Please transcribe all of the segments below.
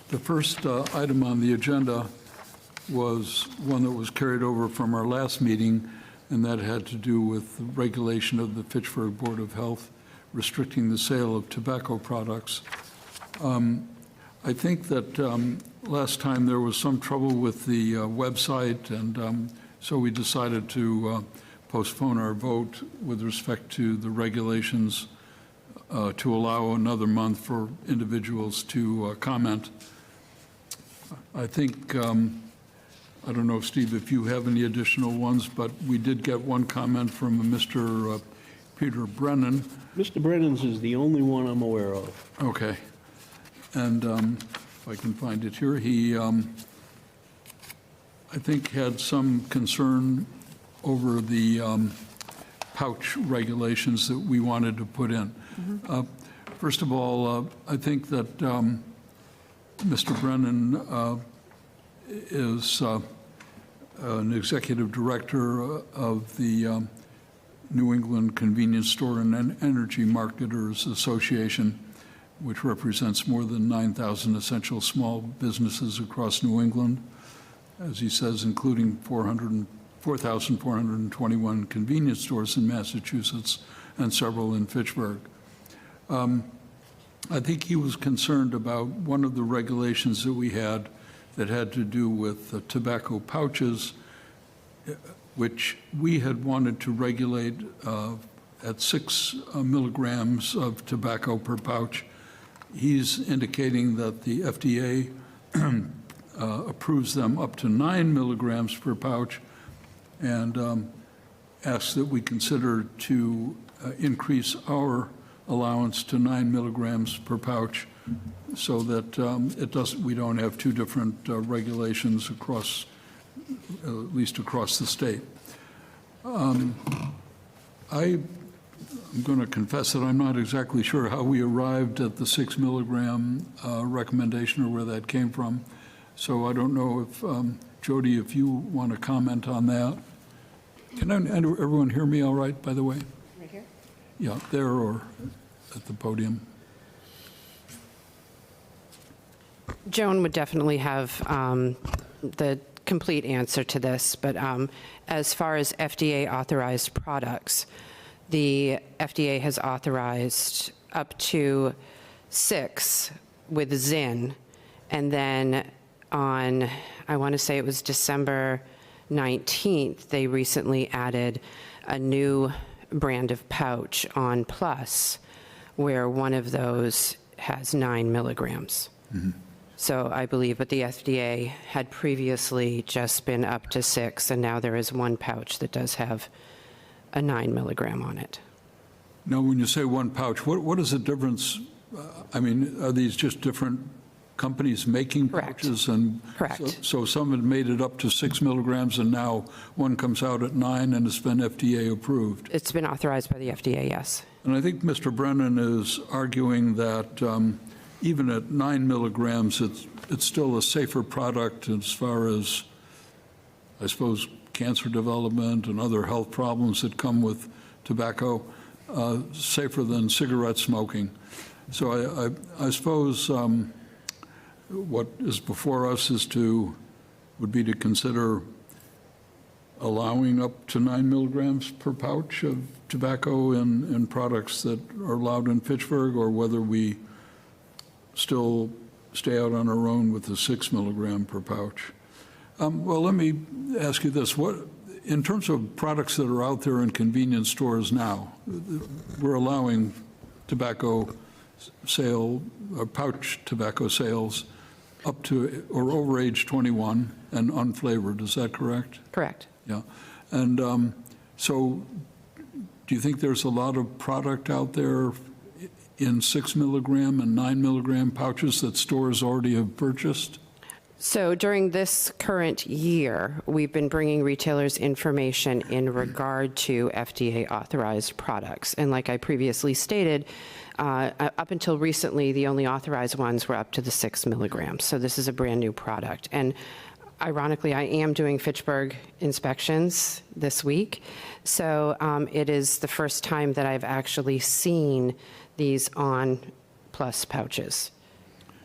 The first item on the agenda was one that was carried over from our last meeting, and that had to do with the regulation of the Fitchburg Board of Health restricting the sale of tobacco products. I think that last time there was some trouble with the website, and so we decided to postpone our vote with respect to the regulations to allow another month for individuals to comment. I think, I don't know, Steve, if you have any additional ones, but we did get one comment from Mr. Peter Brennan. Mr. Brennan's is the only one I'm aware of. Okay. And if I can find it here, he, I think, had some concern over the pouch regulations that we wanted to put in. First of all, I think that Mr. Brennan is an executive director of the New England Convenience Store and Energy Marketers Association, which represents more than 9,000 essential small businesses across New England, as he says, including 4,421 convenience stores in Massachusetts and several in Fitchburg. I think he was concerned about one of the regulations that we had that had to do with tobacco pouches, which we had wanted to regulate at 6 milligrams of tobacco per pouch. He's indicating that the FDA approves them up to 9 milligrams per pouch, and asks that we consider to increase our allowance to 9 milligrams per pouch, so that we don't have two different regulations across, at least across the state. I'm going to confess that I'm not exactly sure how we arrived at the 6 milligram recommendation or where that came from. So I don't know if, Jody, if you want to comment on that. Can everyone hear me all right, by the way? Right here? Yeah, there or at the podium. Joan would definitely have the complete answer to this, but as far as FDA authorized products, the FDA has authorized up to 6 with Zyn, and then on, I want to say it was December 19th, they recently added a new brand of pouch on Plus, where one of those has 9 milligrams. So I believe, but the FDA had previously just been up to 6, and now there is one pouch that does have a 9 milligram on it. Now, when you say one pouch, what is the difference? I mean, are these just different companies making pouches? And Correct. So some had made it up to 6 milligrams, and now one comes out at 9, and it's been FDA approved. It's been authorized by the FDA, yes. And I think Mr. Brennan is arguing that even at 9 milligrams, it's still a safer product as far as, I suppose, cancer development and other health problems that come with tobacco, safer than cigarette smoking. So I suppose what is before us would be to consider allowing up to 9 milligrams per pouch of tobacco in products that are allowed in Fitchburg, or whether we still stay out on our own with the 6 milligram per pouch. Well, let me ask you this. In terms of products that are out there in convenience stores now, we're allowing tobacco sale, or pouch tobacco sales up to or over age 21 and unflavored. Is that correct? Correct. Yeah. And so do you think there's a lot of product out there in 6 milligram and 9 milligram pouches that stores already have purchased? So during this current year, we've been bringing retailers information in regard to FDA authorized products. And like I previously stated, up until recently, the only authorized ones were up to the 6 milligrams. So this is a brand new product. And ironically, I am doing Fitchburg inspections this week. So it is the first time that I've actually seen these on Plus pouches.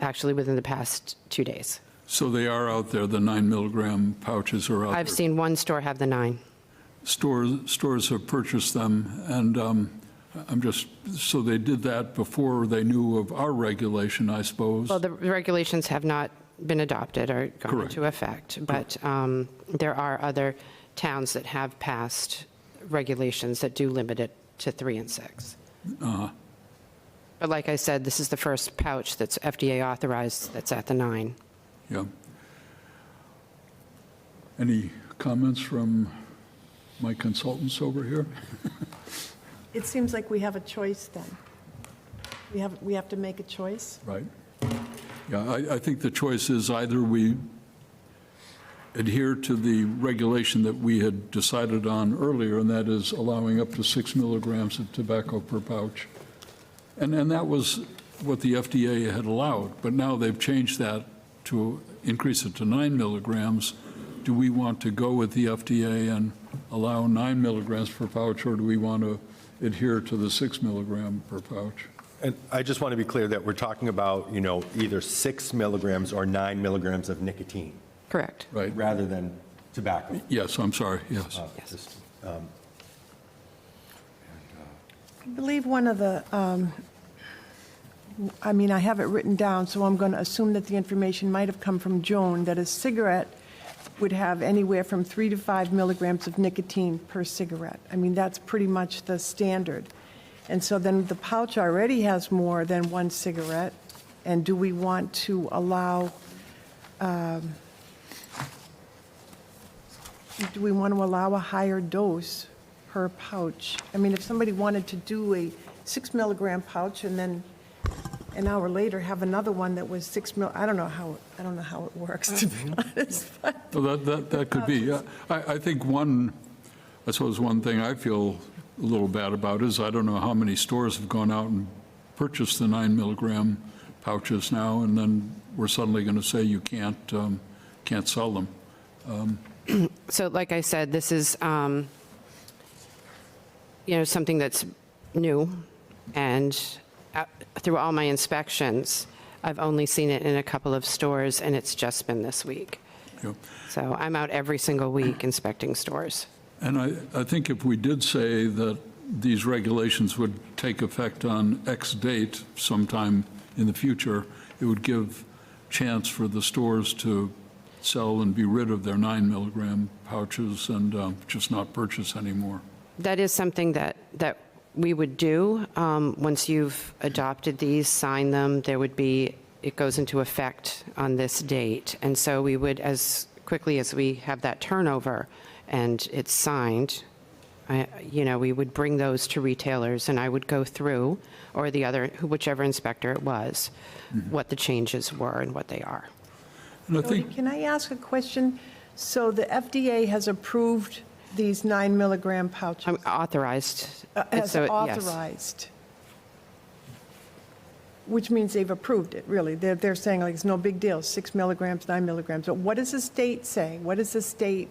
actually within the past 2 days. So they are out there, the 9 milligram pouches are out there. I've seen one store have the 9. Stores have purchased them, and I'm just, so they did that before they knew of our regulation, I suppose. Well, the regulations have not been adopted or gone Correct. into effect, but there are other towns that have passed regulations that do limit it to 3 and 6. But like I said, this is the first pouch that's FDA authorized that's at the 9. Yeah. Any comments from my consultants over here? It seems like we have a choice then. We have to make a choice. Right. Yeah, I think the choice is either we adhere to the regulation that we had decided on earlier, and that is allowing up to 6 milligrams of tobacco per pouch. And that was what the FDA had allowed, but now they've changed that to increase it to 9 milligrams. Do we want to go with the FDA and allow 9 milligrams per pouch, or do we want to adhere to the 6 milligram per pouch? And I just want to be clear that we're talking about, either 6 milligrams or 9 milligrams of nicotine, Correct. Right? rather than tobacco. Yes, I'm sorry, yes. Just, I believe one of the, I have it written down, so I'm going to assume that the information might have come from Joan, that a cigarette would have anywhere from 3 to 5 milligrams of nicotine per cigarette. That's pretty much the standard. And so then the pouch already has more than one cigarette, and do we want to allow, a higher dose per pouch? If somebody wanted to do a 6 milligram pouch and then an hour later have another one that was 6 mil, I don't know how it works, to be honest. But Well, that could be. I think one thing I feel a little bad about is I don't know how many stores have gone out and purchased the 9 milligram pouches now, and then we're suddenly going to say you can't sell them. So like I said, this is, something that's new, and through all my inspections, I've only seen it in a couple of stores, and it's just been this week. Yeah. So I'm out every single week inspecting stores. And I think if we did say that these regulations would take effect on X date sometime in the future, it would give chance for the stores to sell and be rid of their 9 milligram pouches and just not purchase anymore. That is something that we would do. Once you've adopted these, sign them, it goes into effect on this date. And so we would, as quickly as we have that turnover and it's signed, we would bring those to retailers, and I would go through, or whichever inspector it was, what the changes were and what they are. And I Jody, think, can I ask a question? So the FDA has approved these 9 milligram pouches? I'm authorized. As So, yes. authorized? Which means they've approved it, really. They're saying, like, it's no big deal, 6 milligrams, 9 milligrams. But what does the state say? What does the state?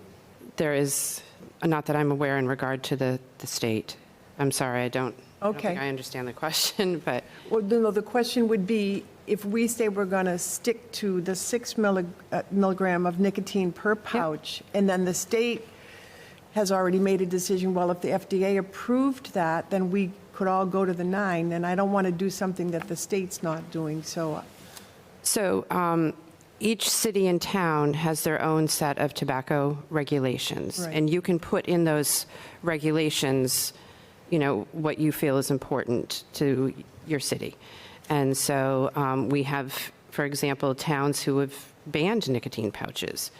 There is, not that I'm aware in regard to the state. I'm sorry, I don't Okay. think I understand the question, but Well, no, the question would be, if we say we're going to stick to the 6 milligram of nicotine per pouch, and then the state has already made a decision, well, if the FDA approved that, then we could all go to the 9, and I don't want to do something that the state's not doing, so. So each city and town has their own set of tobacco regulations. Right. And you can put in those regulations, what you feel is important to your city. And so we have, for example, towns who have banned nicotine pouches.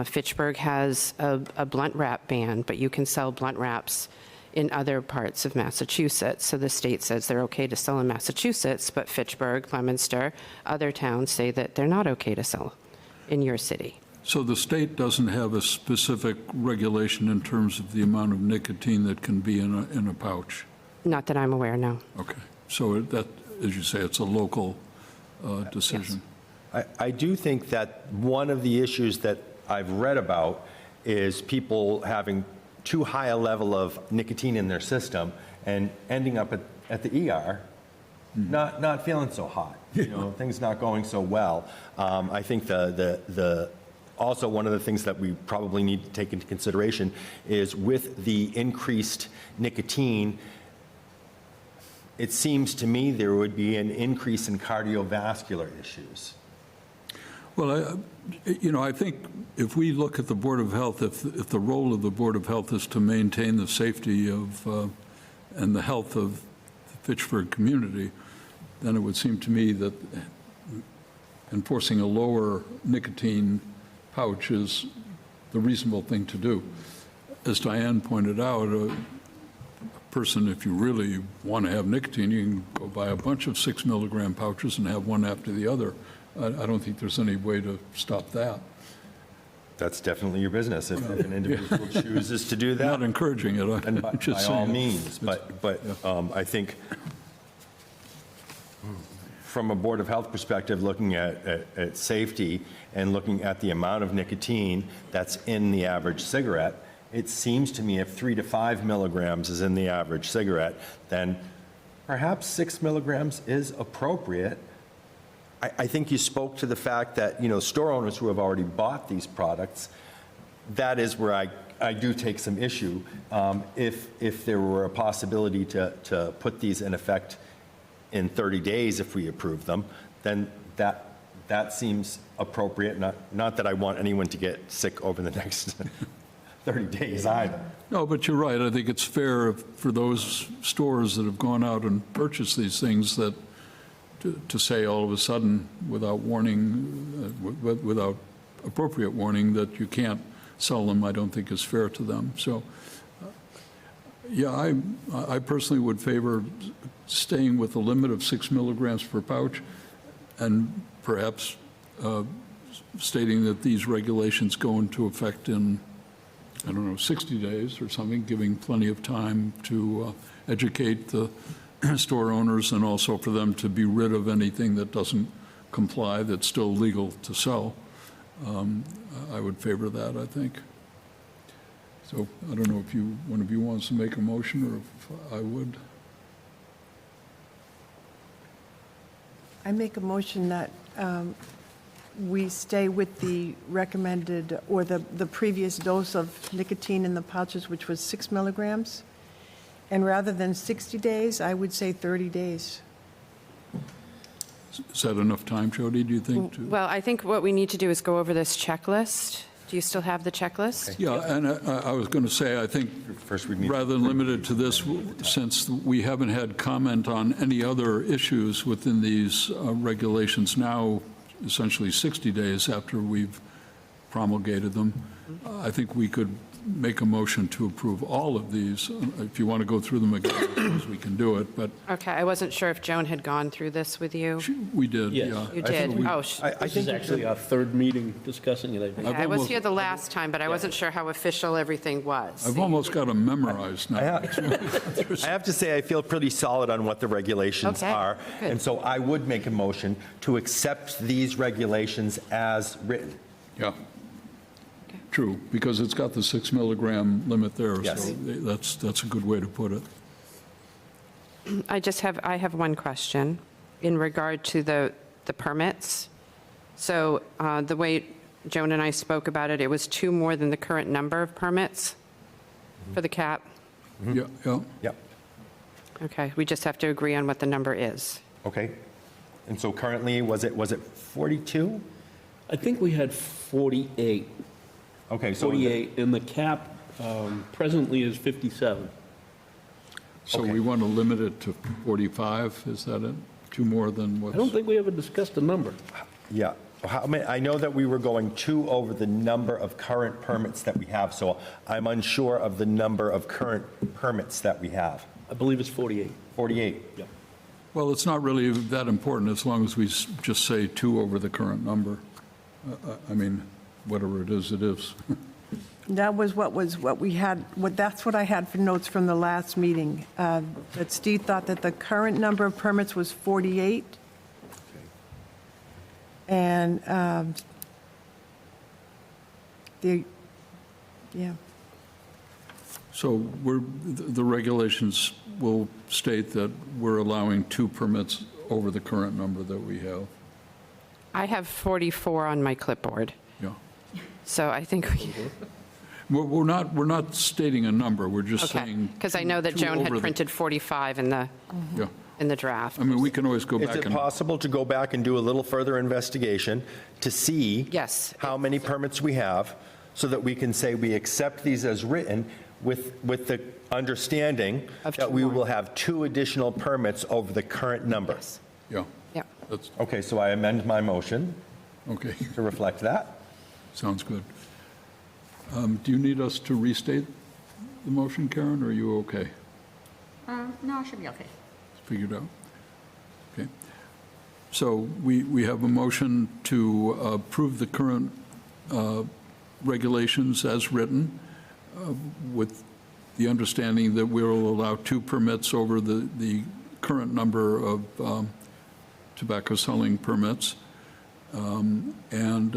Fitchburg has a blunt wrap ban, but you can sell blunt wraps in other parts of Massachusetts. So the state says they're okay to sell in Massachusetts, but Fitchburg, Leominster, other towns say that they're not okay to sell in your city. so the state doesn't have a specific regulation in terms of the amount of nicotine that can be in a pouch? Not that I'm aware, no. Okay, so that, as you say, it's a local decision. I do think that one of the issues that I've read about is people having too high a level of nicotine in their system and ending up at the ER not feeling so hot. things not going so well. I think also one of the things that we probably need to take into consideration is with the increased nicotine, it seems to me there would be an increase in cardiovascular issues. Well, I think if we look at the Board of Health, if the role of the Board of Health is to maintain the safety of and the health of the Fitchburg community, then it would seem to me that enforcing a lower nicotine pouch is the reasonable thing to do. As Diane pointed out, a person, if you really want to have nicotine, you can go buy a bunch of 6 milligram pouches and have one after the other. I don't think there's any way to stop that. That's definitely your business. If an individual chooses to do that. Not encouraging it, And I'm by just all saying. means, but I think from a Board of Health perspective, looking at safety and looking at the amount of nicotine that's in the average cigarette, it seems to me if 3 to 5 milligrams is in the average cigarette, then perhaps 6 milligrams is appropriate. I think you spoke to the fact that, store owners who have already bought these products, that is where I do take some issue. If there were a possibility to put these in effect in 30 days if we approve them, then that seems appropriate. Not that I want anyone to get sick over the next 30 days either. No, but you're right. I think it's fair for those stores that have gone out and purchased these things that to say all of a sudden, without warning, without appropriate warning, that you can't sell them, I don't think is fair to them. So, yeah, I personally would favor staying with a limit of 6 milligrams per pouch and perhaps stating that these regulations go into effect in, 60 days or something, giving plenty of time to educate the store owners and also for them to be rid of anything that doesn't comply that's still legal to sell. I would favor that, I think. So I don't know if one of you wants to make a motion or if I would. I make a motion that we stay with the recommended, or the previous dose of nicotine in the pouches, which was 6 milligrams. And rather than 60 days, I would say 30 days. Is that enough time, Jody, do you think? Well, I think what we need to do is go over this checklist. Do you still have the checklist? Yeah, and I was going to say, I think, First we'd need- rather than limited to this, since we haven't had comment on any other issues within these regulations now, essentially 60 days after we've promulgated them, I think we could make a motion to approve all of these. If you want to go through them again, I suppose we can do it, but Okay, I wasn't sure if Joan had gone through this with you. we did, Yes. yeah. You I think did? we- Oh, This is actually our third meeting discussing it, I think. I was almost- here the last time, but I wasn't sure how official everything was. I've almost got them memorized now. I have to say, I feel pretty solid on what the regulations Okay, are. good. And so I would make a motion to accept these regulations as written. Yeah. True, because it's got the 6 milligram limit there, Yes. so that's a good way to put it. I have one question in regard to the permits. So the way Joan and I spoke about it, it was 2 more than the current number of permits for the cap? Yeah, yeah. Yep, Okay, we just have to agree on what the number is. okay. And so currently, was it 42? I think we had 48, Okay, so. 48, and the cap presently is 57. So Okay. we want to limit it to 45, is that it? 2 more than what's? I don't think we ever discussed the number. Yeah. How many, I know that we were going 2 over the number of current permits that we have, so I'm unsure of the number of current permits that we have. I believe it's 48. 48. Yeah. Well, it's not really that important as long as we just say 2 over the current number. I mean, whatever it is, it is. That was what we had, that's what I had for notes from the last meeting, that Steve thought that the current number of permits was 48. And yeah. So the regulations will state that we're allowing 2 permits over the current number that we have. I have 44 on my clipboard, Yeah. so I think we, We're not stating a number, we're just okay, saying. because I know that two Joan had over the- printed 45 in the Yeah. draft. I mean, we can always go Is back it and, possible to go back and do a little further investigation to see Yes. how many permits we have, so that we can say we accept these as written with the understanding Of that two we more. will have 2 additional permits over the current number? yeah, Yeah. that's, Okay, so I amend my motion okay, to reflect that. sounds good. Do you need us to restate the motion, Karen, or are you okay? No, it should be okay. Figured out? Okay. So we have a motion to approve the current regulations as written, with the understanding that we will allow 2 permits over the current number of tobacco selling permits, and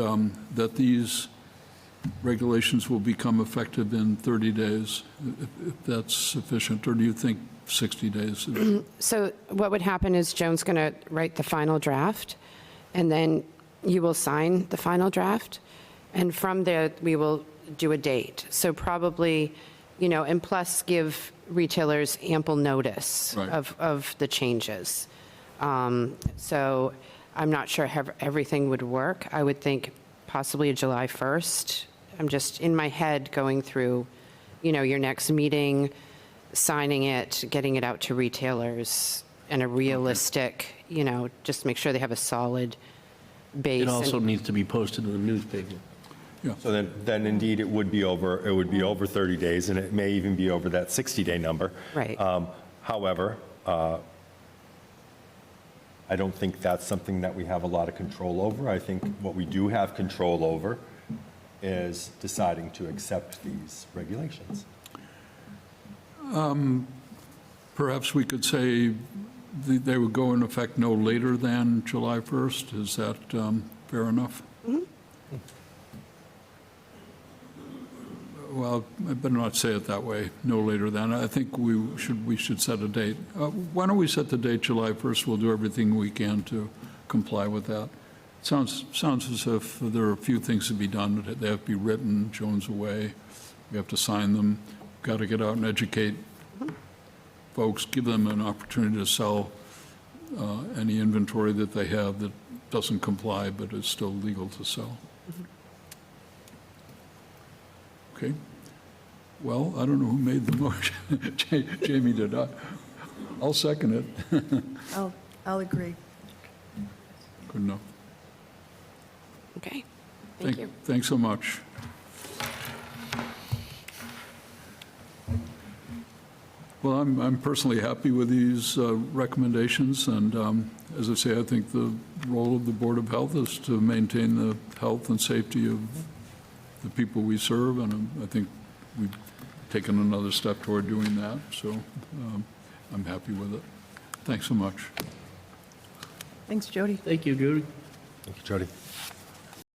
that these regulations will become effective in 30 days, if that's sufficient, or do you think 60 days? So what would happen is Joan's going to write the final draft, and then you will sign the final draft, and from there, we will do a date. So probably, and plus give retailers ample notice Right. of the changes. So I'm not sure how everything would work. I would think possibly a July 1st. I'm just in my head going through, your next meeting, signing it, getting it out to retailers, and a realistic, just make sure they have a solid base. It also and- needs to be posted in the newspaper. So then indeed, it would be over 30 days, and it may even be over that 60-day number. Right. However, I don't think that's something that we have a lot of control over. I think what we do have control over is deciding to accept these regulations. Perhaps we could say they would go in effect no later than July 1st. Is that fair enough? Well, I better not say it that way, no later than. I think we should set a date. Why don't we set the date July 1st? We'll do everything we can to comply with that. Sounds as if there are a few things to be done. They have to be written, Joan's away, we have to sign them, got to get out and educate folks, give them an opportunity to sell any inventory that they have that doesn't comply but is still legal to sell. Okay. Well, I don't know who made the motion. Jamie did. I'll second it. I'll agree. Good enough. Okay, thank you. Thanks so much. Well, I'm personally happy with these recommendations, and as I say, I think the role of the Board of Health is to maintain the health and safety of the people we serve, and I think we've taken another step toward doing that, so I'm happy with it. Thanks so much. Thanks, Jody. Thank you, Judy. Thank you, Jody.